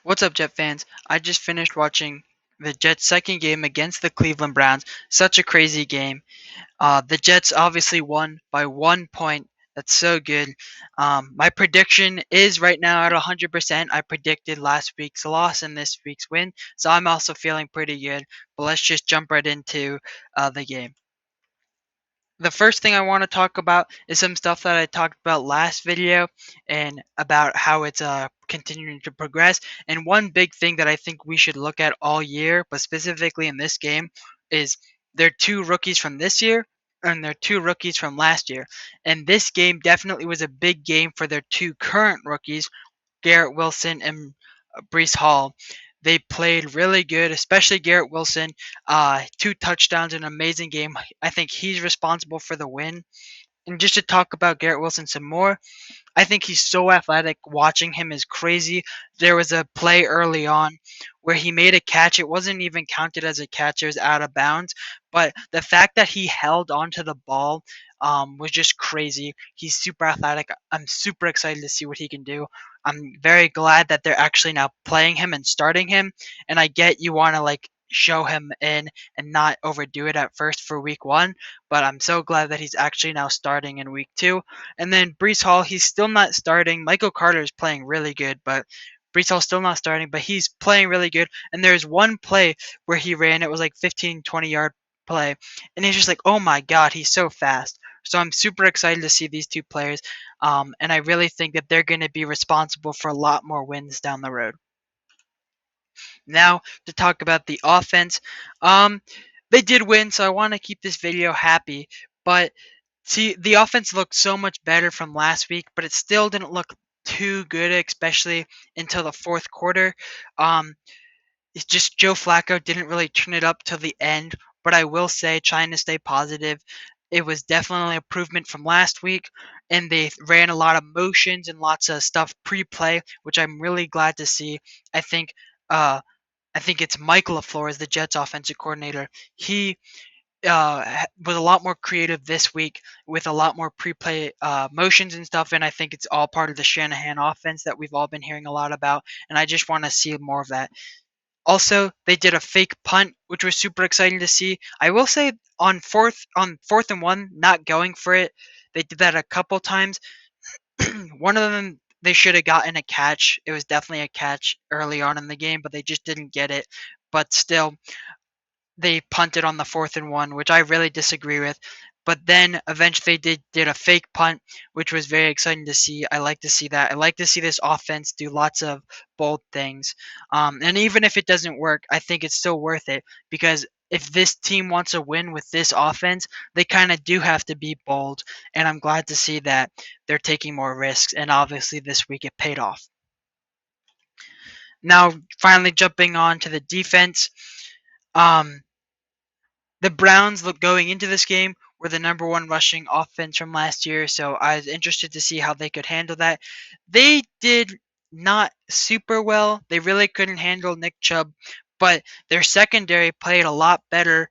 What's up, Jet fans? I just finished watching the Jets' second game against the Cleveland Browns. Such a crazy game. The Jets obviously won by 1 point. That's so good. My prediction is right now at 100%. I predicted last week's loss and this week's win, so I'm also feeling pretty good. But let's just jump right into the game. The first thing I want to talk about is some stuff that I talked about last video and about how it's continuing to progress. And one big thing that I think we should look at all year, but specifically in this game, is their two rookies from this year and their two rookies from last year. And this game definitely was a big game for their two current rookies, Garrett Wilson and Brees Hall. They played really good, especially Garrett Wilson. Two touchdowns, an amazing game. I think he's responsible for the win. And just to talk about Garrett Wilson some more, I think he's so athletic. Watching him is crazy. There was a play early on where he made a catch. It wasn't even counted as a catch. It was out of bounds. But the fact that he held onto the ball was just crazy. He's super athletic. I'm super excited to see what he can do. I'm very glad that they're actually now playing him and starting him. And I get you want to show him in and not overdo it at first for week one, but I'm so glad that he's actually now starting in week two. And then Brees Hall, he's still not starting. Michael Carter is playing really good, but Brees Hall's still not starting, but he's playing really good. And there's one play where he ran, it was like 15, 20-yard play. And he's just like, oh my God, he's so fast. So I'm super excited to see these two players. And I really think that they're going to be responsible for a lot more wins down the road. Now to talk about the offense. Um, they did win, so I want to keep this video happy. But see, the offense looked so much better from last week, but it still didn't look too good, especially until the fourth quarter. Um, it's just Joe Flacco didn't really turn it up till the end. But I will say, trying to stay positive, it was definitely an improvement from last week, and they ran a lot of motions and lots of stuff pre-play, which I'm really glad to see. I think uh, I think it's Mike LaFleur as the Jets offensive coordinator. He was a lot more creative this week with a lot more pre-play motions and stuff, and I think it's all part of the Shanahan offense that we've all been hearing a lot about, and I just want to see more of that. Also, they did a fake punt, which was super exciting to see. I will say on fourth and one, not going for it. They did that a couple times. One of them they should have gotten a catch. It was definitely a catch early on in the game, but they just didn't get it. But still, they punted on the fourth and one, which I really disagree with. But then eventually they did a fake punt, which was very exciting to see. I like to see that. I like to see this offense do lots of bold things. And even if it doesn't work, I think it's still worth it because if this team wants to win with this offense, they kind of do have to be bold. And I'm glad to see that they're taking more risks. And obviously this week it paid off. Now, finally jumping on to the defense. Um, The Browns look going into this game were the number one rushing offense from last year, so I was interested to see how they could handle that. They did not super well. They really couldn't handle Nick Chubb, but their secondary played a lot better.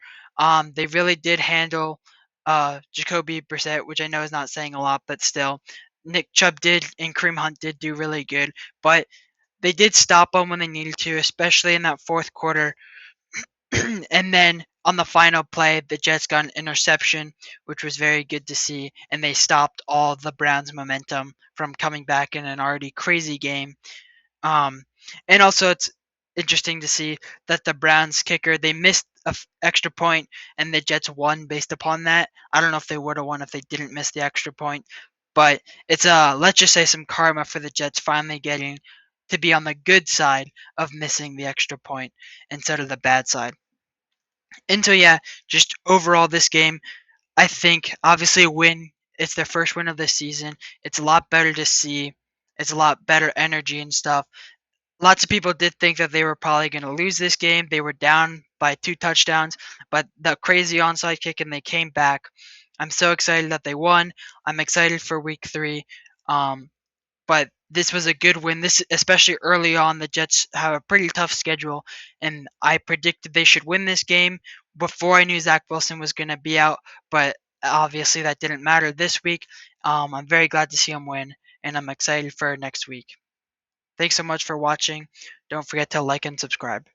They really did handle Jacoby Brissett, which I know is not saying a lot, but still, Nick Chubb did and Kareem Hunt did do really good, but they did stop them when they needed to, especially in that fourth quarter. And then on the final play, the Jets got an interception, which was very good to see, and they stopped all the Browns' momentum from coming back in an already crazy game. Um, and also, it's interesting to see that the Browns kicker they missed an extra point, and the Jets won based upon that. I don't know if they would have won if they didn't miss the extra point, but it's let's just say some karma for the Jets finally getting to be on the good side of missing the extra point instead of the bad side. And so yeah, just overall this game, I think obviously a win. It's their first win of the season. It's a lot better to see. It's a lot better energy and stuff. Lots of people did think that they were probably going to lose this game. They were down by 2 touchdowns, but the crazy onside kick and they came back. I'm so excited that they won. I'm excited for week three. Um, but this was a good win. This especially early on, the Jets have a pretty tough schedule, and I predicted they should win this game before I knew Zach Wilson was going to be out. But obviously, that didn't matter this week. I'm very glad to see him win, and I'm excited for next week. Thanks so much for watching. Don't forget to like and subscribe.